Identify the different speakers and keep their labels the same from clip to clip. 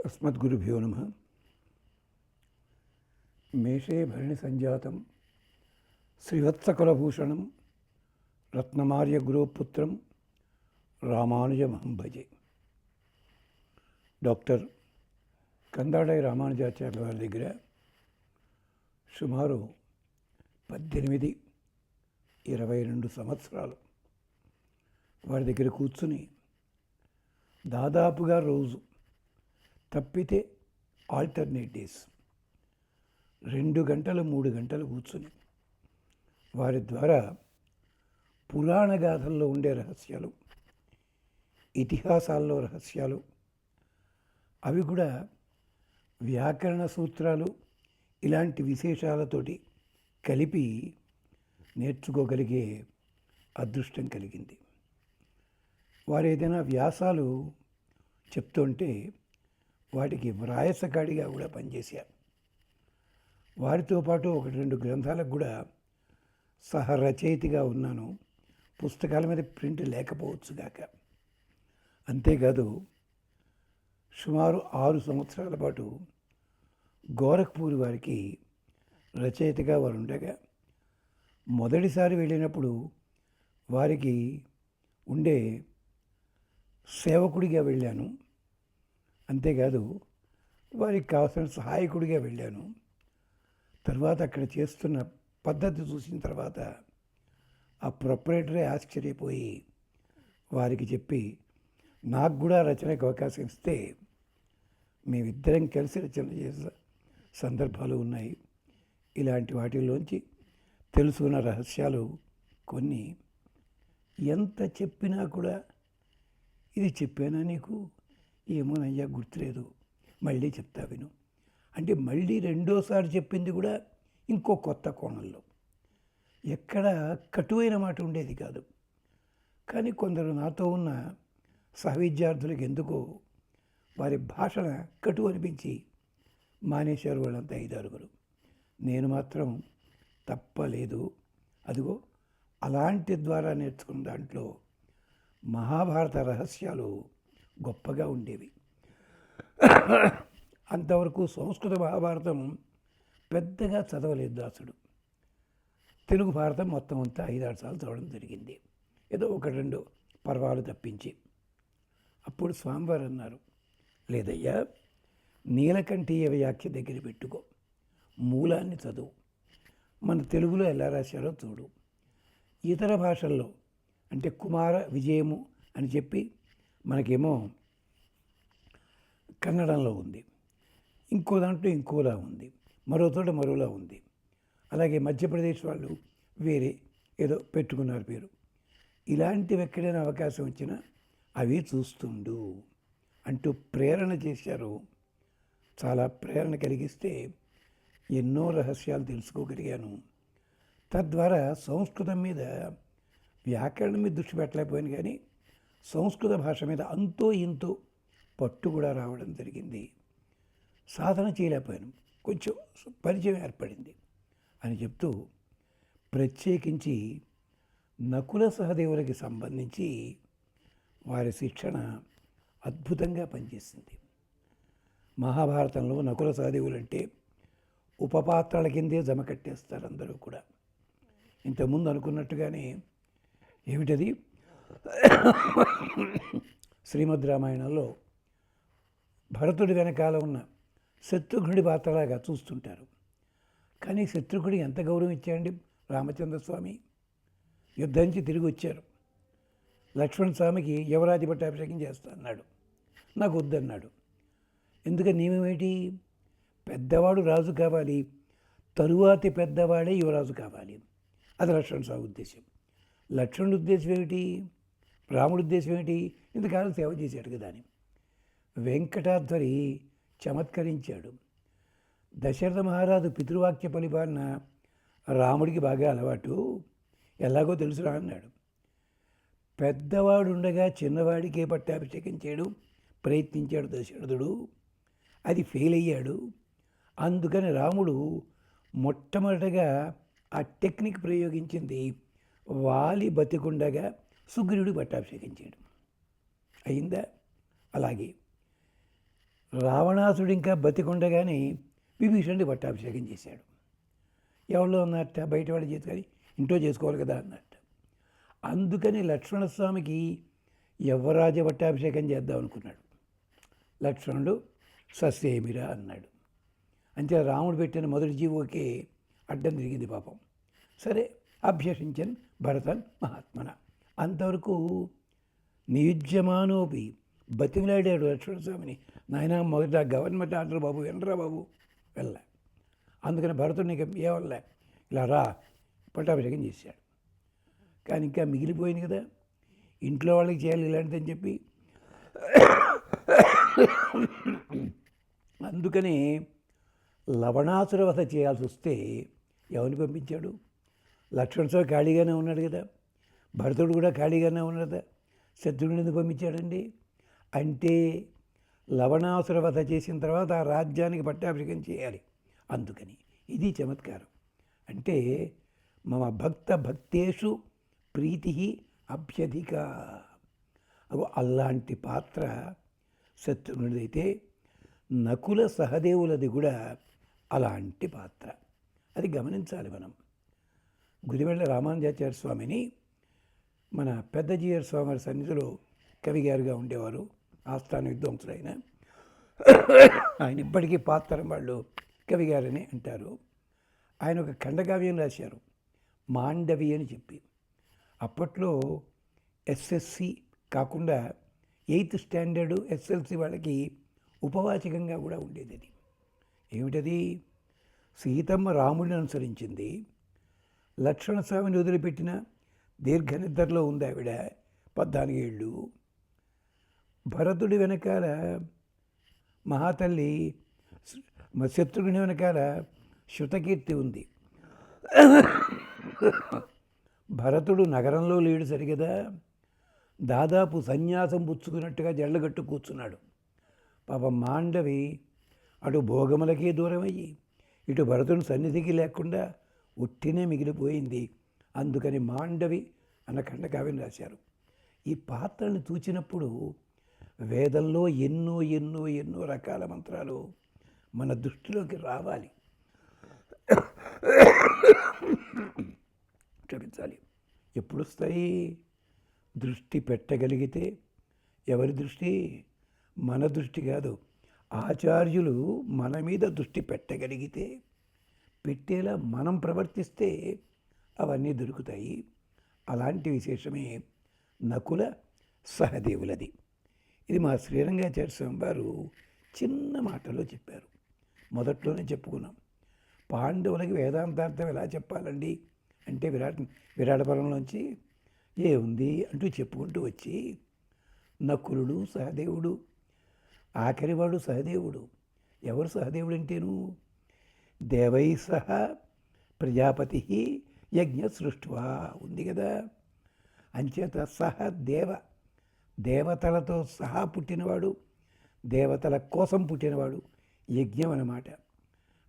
Speaker 1: अस्मद्गुरुभ्यो नमः। मेषे भरणि संजातं श्रीवत्सकुलभूषणं रत्नमार्यगुरुपुत्रं రామానుజమహం భజే. డాక్టర్ కందాడై రామానుజాచార్యుల వారి దగ్గర సుమారు 18-22 సంవత్సరాలు వారి దగ్గర కూర్చుని దాదాపుగా రోజు తప్పితే ఆల్టర్నేట్ డేస్ 2 గంటలు 3 గంటలు కూర్చుని వారి ద్వారా పురాణ గాథల్లో ఉండే రహస్యాలు, ఇతిహాసాల్లో రహస్యాలు, అవి కూడా వ్యాకరణ సూత్రాలు ఇలాంటి విశేషాలతోటి కలిపి నేర్చుకోగలిగే అదృష్టం కలిగింది. వారు ఏదైనా వ్యాసాలు చెప్తుంటే వాటికి వ్రాయసకాడిగా కూడా పనిచేశారు. వారితో పాటు 1-2 గ్రంథాలకు కూడా సహరచయితగా ఉన్నాను. పుస్తకాల మీద ప్రింట్ లేకపోవచ్చుగాక. అంతేకాదు సుమారు 6 సంవత్సరాల పాటు గోరఖ్పూర్ వారికి రచయితగా వారు ఉండగా, మొదటిసారి వెళ్ళినప్పుడు వారికి ఉండే సేవకుడిగా వెళ్ళాను. అంతేకాదు వారికి కావాల్సిన సహాయకుడిగా వెళ్ళాను. తర్వాత అక్కడ చేస్తున్న పద్ధతి చూసిన తర్వాత ఆ ప్రొపరేటరే ఆశ్చర్యపోయి వారికి చెప్పి, నాకు కూడా రచనకు అవకాశం ఇస్తే మేమిద్దరం కలిసి రచన చేసే సందర్భాలు ఉన్నాయి. ఇలాంటి వాటిల్లోంచి తెలుసుకున్న రహస్యాలు కొన్ని ఎంత చెప్పినా కూడా, ఇది చెప్పానా నీకు, ఏమోనయ్యా గుర్తులేదు, మళ్ళీ చెప్తా విను అంటే మళ్ళీ రెండోసారి చెప్పింది కూడా ఇంకో కొత్త కోణంలో. ఎక్కడ కటువైన మాట ఉండేది కాదు. కానీ కొందరు నాతో ఉన్న సహవిద్యార్థులకు ఎందుకో వారి భాషణ కటు అనిపించి మానేశారు వాళ్ళంతా 5-6. నేను మాత్రం తప్పలేదు. అదిగో అలాంటి ద్వారా నేర్చుకున్న దాంట్లో మహాభారత రహస్యాలు గొప్పగా ఉండేవి. అంతవరకు సంస్కృత మహాభారతం పెద్దగా చదవలేదు దాసుడు. తెలుగు భారతం మొత్తం అంతా 5-6 సార్లు చదవడం జరిగింది, ఏదో 1-2 పర్వాలు తప్పించి. అప్పుడు స్వామివారు అన్నారు, లేదయ్యా, నీలకంఠీయ వ్యాఖ్య దగ్గర పెట్టుకో, మూలాన్ని చదువు, మన తెలుగులో ఎలా రాశారో చూడు. ఇతర భాషల్లో అంటే కుమార విజయము అని చెప్పి మనకేమో కన్నడంలో ఉంది, ఇంకో దాంట్లో ఇంకోలా ఉంది, మరో చోట మరోలా ఉంది. అలాగే మధ్యప్రదేశ్ వాళ్ళు వేరే ఏదో పెట్టుకున్నారు పేరు. ఇలాంటివి ఎక్కడైనా అవకాశం వచ్చినా అవి చూస్తుండు అంటూ ప్రేరణ చేశారు. చాలా ప్రేరణ కలిగిస్తే ఎన్నో రహస్యాలు తెలుసుకోగలిగాను. తద్వారా సంస్కృతం మీద, వ్యాకరణం మీద దృష్టి పెట్టలేకపోయాను, కానీ సంస్కృత భాష మీద అంతో ఇంతో పట్టు కూడా రావడం జరిగింది. సాధన చేయలేకపోయాను, కొంచెం పరిచయం ఏర్పడింది అని చెప్తూ, ప్రత్యేకించి నకుల సహదేవులకి సంబంధించి వారి శిక్షణ అద్భుతంగా పనిచేసింది. మహాభారతంలో నకుల సహదేవులు అంటే ఉపపాత్రల కిందే జమ కట్టేస్తారు అందరూ కూడా. ఇంతకుముందు అనుకున్నట్టుగానే ఏమిటది, శ్రీమద్ రామాయణంలో భరతుడి వెనకాల ఉన్న శత్రుఘ్నుడి పాత్రలాగా చూస్తుంటారు. కానీ శత్రుఘ్నుడికి ఎంత గౌరవం ఇచ్చాయండి రామచంద్రస్వామి. యుద్ధం నుంచి తిరిగి వచ్చారు. లక్ష్మణ స్వామికి యువరాజు పట్టాభిషేకం చేస్తా అన్నాడు, నాకు వద్దన్నాడు. ఎందుకని నియమమేంటి, పెద్దవాడు రాజు కావాలి, తరువాతి పెద్దవాడే యువరాజు కావాలి. అది లక్ష్మణ స్వామి ఉద్దేశం. లక్ష్మణుడి ఉద్దేశం ఏమిటి, రాముడి ఉద్దేశం ఏమిటి, ఇంతకాలం సేవ చేశాడు కదా అని. వెంకటాధ్వరి చమత్కరించాడు. దశరథ మహారాజు పితృవాక్య పరిపాలన రాముడికి బాగా అలవాటు, ఎలాగో తెలుసురా అన్నాడు. పెద్దవాడు ఉండగా చిన్నవాడికే పట్టాభిషేకం చేయడం ప్రయత్నించాడు దశరథుడు, అది ఫెయిల్ అయ్యాడు. అందుకని రాముడు మొట్టమొదటగా ఆ టెక్నిక్ ప్రయోగించింది వాలి బతికుండగా సుగ్రీవుడు పట్టాభిషేకం చేయడం. అయిందా? అలాగే రావణాసుడు ఇంకా బతికుండగానే విభీషణుడి పట్టాభిషేకం చేశాడు. ఎవరిలో ఉన్నట్ట బయట వాడి చేతి కానీ ఇంట్లో చేసుకోవాలి కదా అన్నట్టు. అందుకని లక్ష్మణస్వామికి యవ్వరాజ పట్టాభిషేకం చేద్దాం అనుకున్నాడు. లక్ష్మణుడు సస్యేమిరా అన్నాడు. అంతే రాముడు పెట్టిన మొదటి జీవోకే అడ్డం తిరిగింది పాపం. సరే అభ్యసించన్ భరతన్ మహాత్మన. అంతవరకు నియుజ్యమానోపి బతిమలాడాడు లక్ష్మణస్వామిని. నాయన మొదట గవర్నమెంట్ ఆర్డర్ బాబు వెళ్ళరా బాబు వెళ్ళ. అందుకని భరతుడిని ఏవల్ల ఇలా రా పట్టాభిషేకం చేశాడు. కానీ ఇంకా మిగిలిపోయింది కదా, ఇంట్లో వాళ్ళకి చేయాలి ఇలాంటిదని చెప్పి అందుకని లవణాసుర వధ చేయాల్సి వస్తే ఎవరిని పంపించాడు? లక్ష్మణస్వామి ఖాళీగానే ఉన్నాడు కదా, భరతుడు కూడా ఖాళీగానే ఉన్నాడు కదా, శత్రువుని ఎందుకు పంపించాడండి? అంటే లవణాసుర వధ చేసిన తర్వాత ఆ రాజ్యానికి పట్టాభిషేకం చేయాలి. అందుకని ఇది చమత్కారం. అంటే మమ భక్త భక్తేషు ప్రీతి అభ్యధిక. అలాంటి పాత్ర శత్రుఘ్నుడిదైతే నకుల సహదేవులది కూడా అలాంటి పాత్ర. అది గమనించాలి మనం. గుదివెళ్ళ రామానుజాచార్య స్వామిని మన పెద్దజీయర్ స్వామి సన్నిధిలో కవిగారుగా ఉండేవారు, ఆస్థాన విద్వాంసులైన ఆయన ఇప్పటికీ పాత్రం వాళ్ళు కవిగారని అంటారు. ఆయన ఒక ఖండకావ్యం రాశారు, మాండవి అని చెప్పి. అప్పట్లో ఎస్ఎస్సి కాకుండా 8th స్టాండర్డు ఎస్ఎల్సి వాళ్ళకి ఉపవాచకంగా కూడా ఉండేది. అది ఏమిటది? సీతమ్మ రాముడిని అనుసరించింది, లక్ష్మణస్వామిని వదిలిపెట్టిన దీర్ఘనిద్రలో ఉంది ఆవిడ 14 ఏళ్ళు. భరతుడి వెనకాల మహాతల్లి, శత్రుఘ్ని వెనకాల శృతకీర్తి ఉంది. భరతుడు నగరంలో లేడు సరిగదా, దాదాపు సన్యాసం పుచ్చుకున్నట్టుగా జళ్ళగట్టు కూర్చున్నాడు. పాపం మాండవి అటు భోగములకే దూరమయ్యి ఇటు భరతుని సన్నిధికి లేకుండా ఉట్టినే మిగిలిపోయింది. అందుకని మాండవి అన్న ఖండకావ్యం రాశారు. ఈ పాత్రను చూచినప్పుడు వేదంలో ఎన్నో ఎన్నో ఎన్నో రకాల మంత్రాలు మన దృష్టిలోకి రావాలి, క్షమించాలి. ఎప్పుడు వస్తాయి? దృష్టి పెట్టగలిగితే. ఎవరి దృష్టి? మన దృష్టి కాదు, ఆచార్యులు మన మీద దృష్టి పెట్టగలిగితే, పెట్టేలా మనం ప్రవర్తిస్తే అవన్నీ దొరుకుతాయి. అలాంటి విశేషమే నకుల సహదేవులది. ఇది మా శ్రీరంగాచార్య స్వామి వారు చిన్న మాటలో చెప్పారు. మొదట్లోనే చెప్పుకున్నాం, పాండవులకి వేదాంతార్థం ఎలా చెప్పాలండి అంటే విరాటపరంలోంచి ఏముంది అంటూ చెప్పుకుంటూ వచ్చి నకులుడు సహదేవుడు, ఆఖరివాడు సహదేవుడు. ఎవరు సహదేవుడు అంటేను? దేవై సహ ప్రజాపతి యజ్ఞ సృష్టివా ఉంది కదా. అంచేత సహ దేవతలతో సహా పుట్టినవాడు, దేవతల కోసం పుట్టినవాడు. యజ్ఞం అన్నమాట.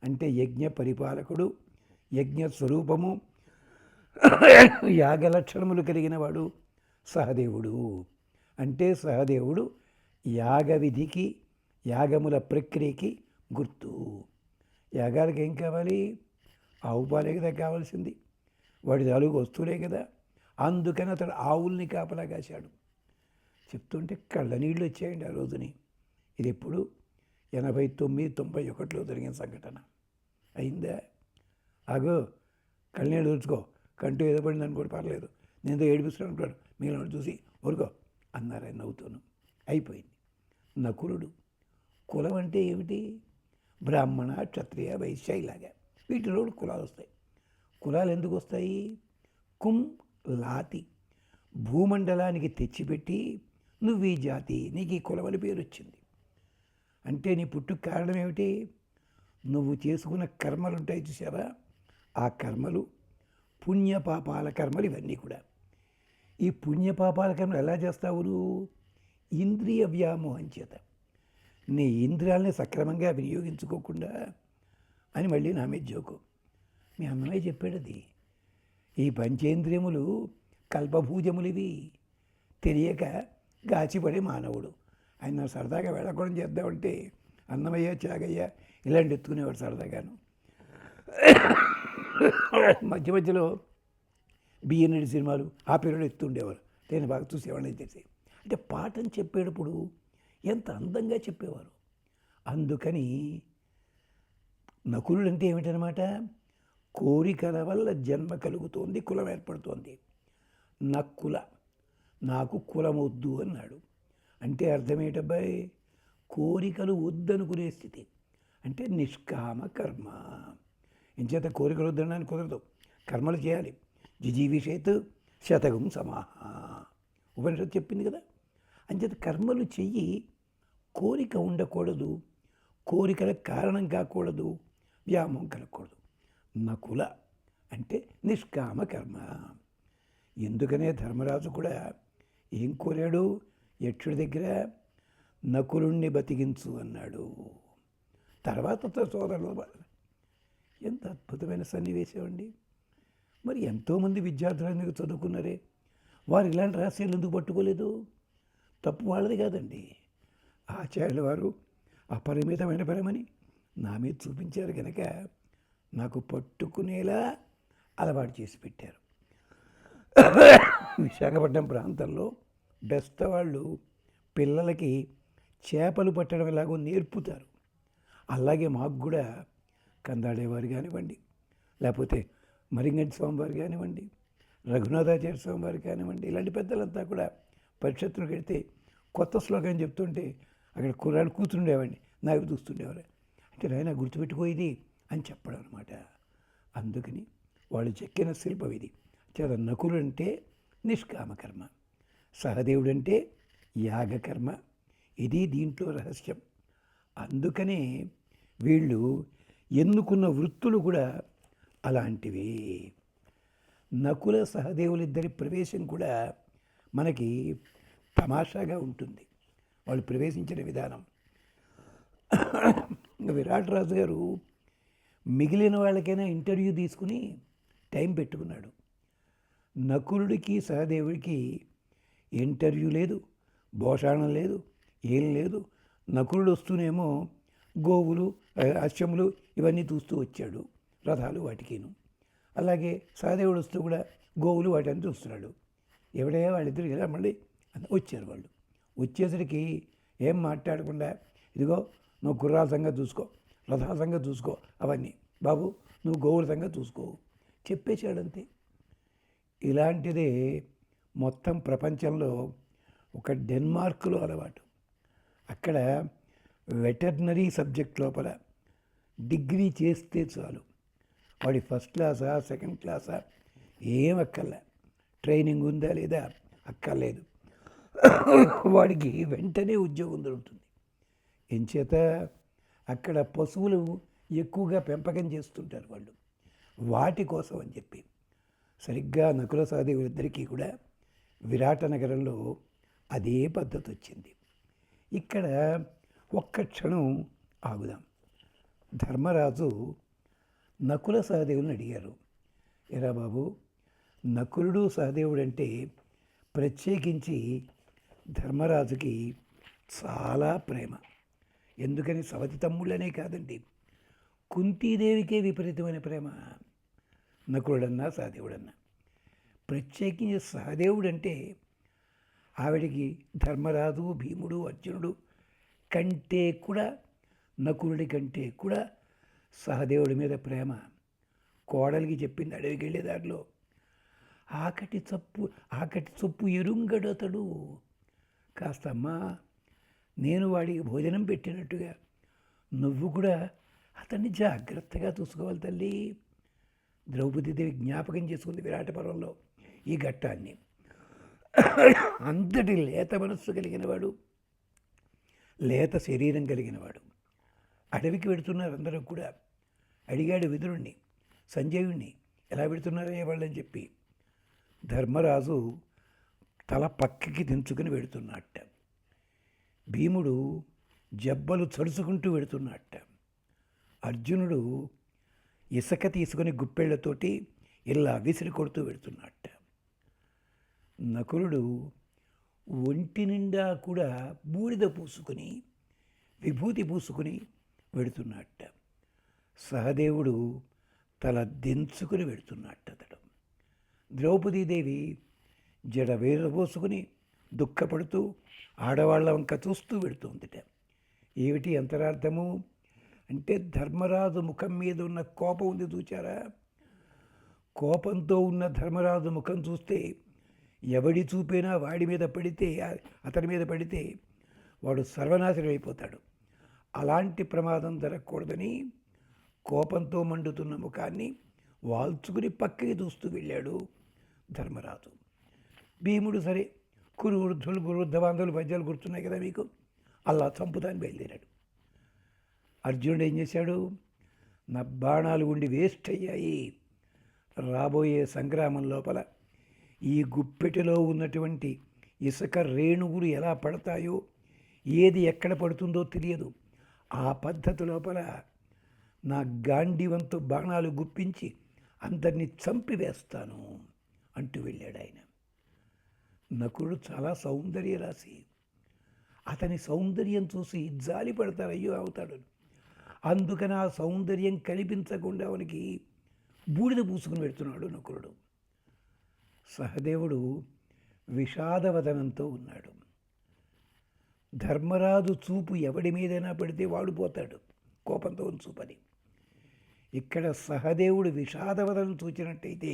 Speaker 1: అంటే యజ్ఞ పరిపాలకుడు, యజ్ఞ స్వరూపము, యాగలక్షణములు కలిగినవాడు సహదేవుడు. అంటే సహదేవుడు యాగవిధికి, యాగముల ప్రక్రియకి గుర్తు. యాగాలకు ఏం కావాలి? ఆవు పాలే కదా కావాల్సింది, వాడి తాలూకు వస్తువులే కదా. అందుకని అతడు ఆవుల్ని కాపలా కాశాడు. చెప్తుంటే కళ్ళ నీళ్ళు వచ్చాయండి ఆ రోజుని. ఇది ఎప్పుడు 89, 91లో జరిగిన సంఘటన. అయిందా? ఆగో కళ్ళనీళ్ళు తుడుచుకో, కంటూ ఏదో పడింది అనుకోండి, పర్లేదు, నేను ఏడిపిస్తాను అనుకోడు, మిగిలిన చూసి ఊరుకో అన్నారు ఆయన నవ్వుతాను. అయిపోయింది. నకులుడు కులం అంటే ఏమిటి? బ్రాహ్మణ, క్షత్రియ, వైశ్య ఇలాగా వీటిలో కులాలు వస్తాయి. కులాలు ఎందుకు వస్తాయి? కుం లాతి, భూమండలానికి తెచ్చిపెట్టి నువ్వు ఈ జాతి, నీకు ఈ కులం అని పేరు వచ్చింది. అంటే నీ పుట్టుకు కారణం ఏమిటి? నువ్వు చేసుకున్న కర్మలు ఉంటాయి చూసావా, ఆ కర్మలు, పుణ్యపాపాల కర్మలు, ఇవన్నీ కూడా. ఈ పుణ్యపాపాల కర్మలు ఎలా చేస్తావు నువ్వు? ఇంద్రియ వ్యామోహం చేత. నీ ఇంద్రియాలని సక్రమంగా వినియోగించుకోకుండా అని మళ్ళీ నా మీద జోకు. మీ అన్నమే చెప్పాడు అది. ఈ పంచేంద్రియములు కల్పభూజములు, ఇవి తెలియక గాచిపడే మానవుడు. ఆయన సరదాగా వెళ్ళకూడదు చేద్దామంటే అన్నమయ్య, త్యాగయ్య ఇలాంటి ఎత్తుకునేవాడు సరదాగాను. మధ్య మధ్యలో బిఎన్ఎడి సినిమాలు ఆ పీరియడ్ ఎత్తుండేవారు. నేను బాగా చూసేవాడిని చేసి. అంటే పాఠం చెప్పేటప్పుడు ఎంత అందంగా చెప్పేవారు. అందుకని నకులుడు అంటే ఏమిటనమాట, కోరికల వల్ల జన్మ కలుగుతోంది, కులం ఏర్పడుతోంది. నక్కుల, నాకు కులం వద్దు అన్నాడు. అంటే అర్థం ఏంటబ్బాయి, కోరికలు వద్దనుకునే స్థితి. అంటే నిష్కామ కర్మ. ఇంచేత కోరికలు వద్దనడానికి కుదరదు, కర్మలు చేయాలి. జిజీవిషేత్ శతగం సమాహ ఉపనిషత్తు చెప్పింది కదా. అంచేత కర్మలు చెయ్యి, కోరిక ఉండకూడదు, కోరికలకు కారణం కాకూడదు, వ్యామోహం కలగకూడదు. నకుల అంటే నిష్కామ కర్మ. ఎందుకనే ధర్మరాజు కూడా ఏం కోరాడు యక్షుడి దగ్గర, నకులుణ్ణి బతికించు అన్నాడు. తర్వాత సోదరులు. ఎంత అద్భుతమైన సన్నివేశం అండి. మరి ఎంతోమంది విద్యార్థులు ఎందుకు చదువుకున్నారే, వారు ఇలాంటి రహస్యాలు ఎందుకు పట్టుకోలేదు? తప్పు వాళ్ళది కాదండి. ఆచార్యుల వారు అపరిమితమైన ప్రేమని నా మీద చూపించారు కనుక నాకు పట్టుకునేలా అలవాటు చేసి పెట్టారు. విశాఖపట్నం ప్రాంతంలో బెస్త వాళ్ళు పిల్లలకి చేపలు పట్టడం ఎలాగో నేర్పుతారు. అలాగే మాకు కూడా కందాడేవారు కానివ్వండి, లేకపోతే మరింగంటి స్వామివారు కానివ్వండి, రఘునాథాచార్య స్వామివారు కానివ్వండి, ఇలాంటి పెద్దలంతా కూడా పరిషత్తులకు వెళ్తే కొత్త శ్లోకం చెప్తుంటే అక్కడ కుర్రాడు కూర్చుండేవాడిని, నాకు చూస్తుండేవారు. అంటే నాయన గుర్తుపెట్టుకో ఇది అని చెప్పడం అనమాట. అందుకని వాళ్ళు చెక్కిన శిల్పం ఇది. చాలా నకులు అంటే నిష్కామకర్మ, సహదేవుడంటే యాగకర్మ. ఇది దీంట్లో రహస్యం. అందుకనే వీళ్ళు ఎన్నుకున్న వృత్తులు కూడా అలాంటివి. నకుల సహదేవులిద్దరి ప్రవేశం కూడా మనకి తమాషాగా ఉంటుంది, వాళ్ళు ప్రవేశించిన విధానం. విరాట్ రాజు గారు మిగిలిన వాళ్ళకైనా ఇంటర్వ్యూ తీసుకుని టైం పెట్టుకున్నాడు. నకులుడికి సహదేవుడికి ఇంటర్వ్యూ లేదు, భోషాణం లేదు, ఏం లేదు. నకులుడు వస్తూనేమో గోవులు, అశ్వములు ఇవన్నీ చూస్తూ వచ్చాడు, రథాలు వాటికిను. అలాగే సహదేవుడు వస్తూ కూడా గోవులు వాటిని చూస్తున్నాడు. ఎవడయ్యా వాళ్ళిద్దరు కదా మళ్ళీ వచ్చారు. వాళ్ళు వచ్చేసరికి ఏం మాట్లాడకుండా, ఇదిగో నువ్వు గుర్రాల సంగతి చూసుకో, రథాల సంగతి చూసుకో, అవన్నీ బాబు నువ్వు గోవుల సంగతి చూసుకో చెప్పేశాడంతే. ఇలాంటిదే మొత్తం ప్రపంచంలో ఒక డెన్మార్క్లో అలవాటు. అక్కడ వెటర్నరీ సబ్జెక్ట్ లోపల డిగ్రీ చేస్తే చాలు, వాడి ఫస్ట్ క్లాసా సెకండ్ క్లాసా ఏం అక్కర్లే, ట్రైనింగ్ ఉందా లేదా అక్కర్లేదు, వాడికి వెంటనే ఉద్యోగం దొరుకుతుంది. ఎంచేత అక్కడ పశువులు ఎక్కువగా పెంపకం చేస్తుంటారు వాళ్ళు, వాటి కోసం అని చెప్పి. సరిగ్గా నకుల సహదేవులిద్దరికీ కూడా విరాట నగరంలో అదే పద్ధతి వచ్చింది. ఇక్కడ ఒక్క క్షణం ఆగుదాం. ధర్మరాజు నకుల సహదేవుని అడిగారు, ఎరా బాబు, నకులుడు సహదేవుడు అంటే ప్రత్యేకించి ధర్మరాజుకి చాలా ప్రేమ. ఎందుకని సవతి తమ్ముళ్ళనే కాదండి, కుంతీదేవికే విపరీతమైన ప్రేమ నకులుడన్నా సహదేవుడన్నా. ప్రత్యేకించి సహదేవుడంటే ఆవిడికి ధర్మరాజు, భీముడు, అర్జునుడు కంటే కూడా, నకులుడి కంటే కూడా సహదేవుడి మీద ప్రేమ. కోడలికి చెప్పింది అడవికి వెళ్ళే దారిలో, ఆకటి చొప్పు ఎరుంగడు అతడు. కాస్తమ్మా నేను వాడికి భోజనం పెట్టినట్టుగా నువ్వు కూడా అతన్ని జాగ్రత్తగా చూసుకోవాలి తల్లి. ద్రౌపదీదేవి జ్ఞాపకం చేసుకుంది విరాట పర్వంలో ఈ ఘట్టాన్ని. అంతటి లేత మనస్సు కలిగినవాడు, లేత శరీరం కలిగినవాడు. అడవికి పెడుతున్నారు అందరూ కూడా. అడిగాడు విదురుణ్ణి, సంజయుణ్ణి, ఎలా పెడుతున్నారే వాళ్ళని చెప్పి. ధర్మరాజు తల పక్కకి దించుకుని పెడుతున్నట్ట, భీముడు జబ్బలు చడుచుకుంటూ పెడుతున్నట్ట, అర్జునుడు ఇసుక తీసుకుని గుప్పెళ్లతోటి ఇలా విసిరి కొడుతూ పెడుతున్నట్ట, నకులుడు ఒంటి నిండా కూడా బూడిద పూసుకొని విభూతి పూసుకుని వెడుతున్నట్ట. సహదేవుడు తల దించుకుని వెడుతున్నట్ట. అతడు ద్రౌపదీదేవి జడ వేరబోసుకుని దుఃఖపడుతూ ఆడవాళ్ల వంక చూస్తూ వెడుతోందిట. ఏమిటి అంతరార్థము అంటే ధర్మరాజు ముఖం మీద ఉన్న కోపం ఉంది చూచారా? కోపంతో ఉన్న ధర్మరాజు ముఖం చూస్తే ఎవడి చూపైనా వాడి మీద పడితే, అతని మీద పడితే వాడు సర్వనాశనం అయిపోతాడు. అలాంటి ప్రమాదం జరగకూడదని కోపంతో మండుతున్న ముఖాన్ని వాల్చుకుని పక్కకి చూస్తూ వెళ్ళాడు ధర్మరాజు. భీముడు సరే కురు వృద్ధులు వృద్ధబాంధవులు పద్యాలు గుర్తున్నాయి కదా మీకు, అలా చంపుతాని బయలుదేరాడు. అర్జునుడు ఏం చేశాడు? నా బాణాలు ఉండి వేస్ట్ అయ్యాయి, రాబోయే సంగ్రామం లోపల ఈ గుప్పెటిలో ఉన్నటువంటి ఇసుక రేణువులు ఎలా పడతాయో, ఏది ఎక్కడ పడుతుందో తెలియదు, ఆ పద్ధతి లోపల నా గాంధీవంతో బాణాలు గుప్పించి అందరినీ చంపివేస్తాను అంటూ వెళ్ళాడు ఆయన. నకులుడు చాలా సౌందర్య రాశి. అతని సౌందర్యం చూసి జాలి పడతారు, అయ్యో అవుతాడు. అందుకని ఆ సౌందర్యం కనిపించకుండా అవనికి బూడిద పూసుకుని పెడుతున్నాడు నకులుడు. సహదేవుడు విషాదవదనంతో ఉన్నాడు. ధర్మరాజు చూపు ఎవడి మీదైనా పడితే వాడిపోతాడు, కోపంతో చూపని. ఇక్కడ సహదేవుడు విషాదవదనం చూచినట్టయితే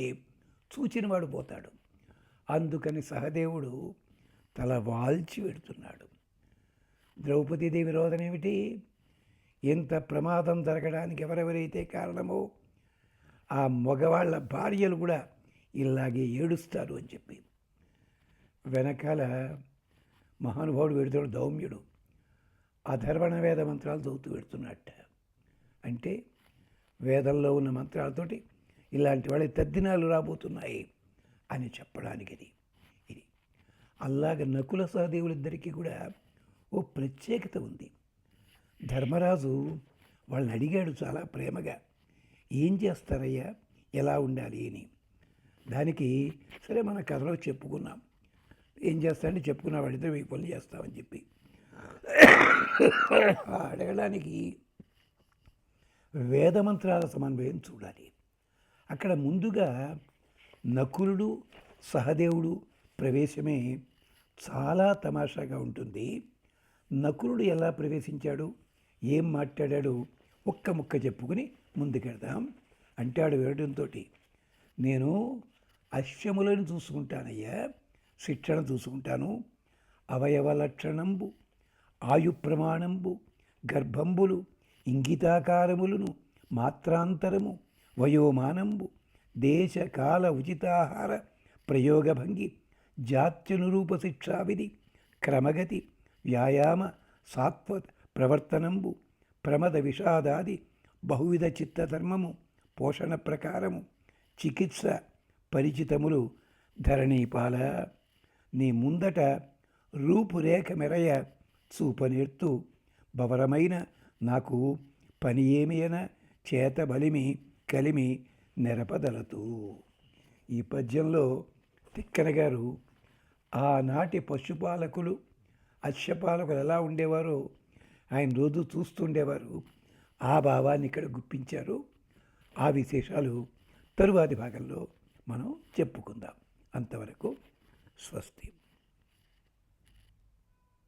Speaker 1: చూచినవాడు పోతాడు. అందుకని సహదేవుడు తల వాల్చి పెడుతున్నాడు. ద్రౌపదీదేవి రోదన ఏమిటి? ఎంత ప్రమాదం జరగడానికి ఎవరెవరైతే కారణమో ఆ మగవాళ్ళ భార్యలు కూడా ఇలాగే ఏడుస్తారు అని చెప్పి. వెనకాల మహానుభావుడు పెడుతాడు దౌమ్యుడు, అధర్వణ వేద మంత్రాలు చదువుతూ పెడుతున్నట్ట. అంటే వేదంలో ఉన్న మంత్రాలతోటి ఇలాంటి వాళ్ళ తద్దినాలు రాబోతున్నాయి అని చెప్పడానికి ఇది. అలాగ నకుల సహదేవులిద్దరికీ కూడా ఓ ప్రత్యేకత ఉంది. ధర్మరాజు వాళ్ళని అడిగాడు చాలా ప్రేమగా, ఏం చేస్తారయ్యా, ఎలా ఉండాలి అని. దానికి సరే మన కథలో చెప్పుకున్నాం, ఏం చేస్తానంటే చెప్పుకున్నా వాడిద్దరు ఈ పనులు చేస్తామని చెప్పి. అడగడానికి వేదమంత్రాల సమన్వయం చూడాలి. అక్కడ ముందుగా నకులుడు సహదేవుడు ప్రవేశమే చాలా తమాషాగా ఉంటుంది. నకులుడు ఎలా ప్రవేశించాడు, ఏం మాట్లాడాడు ఒక్క ముక్క చెప్పుకుని ముందుకెడదాం. అంటాడు వేయడంతో, నేను అశ్వములను చూసుకుంటానయ్యా, శిక్షణ చూసుకుంటాను, అవయవ లక్షణంబు, ఆయు ప్రమాణంబు, గర్భంబులు, ఇంగితాకారములను, మాత్రాంతరము, వయోమానంబు, దేశ కాల ఉచితాహార ప్రయోగభంగి, జాత్యనురూప శిక్షావిధి, క్రమగతి, వ్యాయామ సాత్వత్ ప్రవర్తనంబు, ప్రమద విషాదాది బహువిధ చిత్తధర్మము, పోషణ ప్రకారము, చికిత్స పరిచితములు ధరణీపాల, నీ ముందట రూపురేఖ మెరయ చూపనేర్తూ బవరమైన నాకు పని ఏమియన చేత బలిమి కలిమి నెరపదలతూ. ఈ పద్యంలో తిక్కన గారు ఆనాటి పశుపాలకులు అశ్వపాలకులు ఎలా ఉండేవారో ఆయన రోజు చూస్తుండేవారు. ఆ భావాన్ని ఇక్కడ గుప్పించారు. ఆ విశేషాలు తరువాతి భాగంలో మనం చెప్పుకుందాం. అంతవరకు స్వస్తి.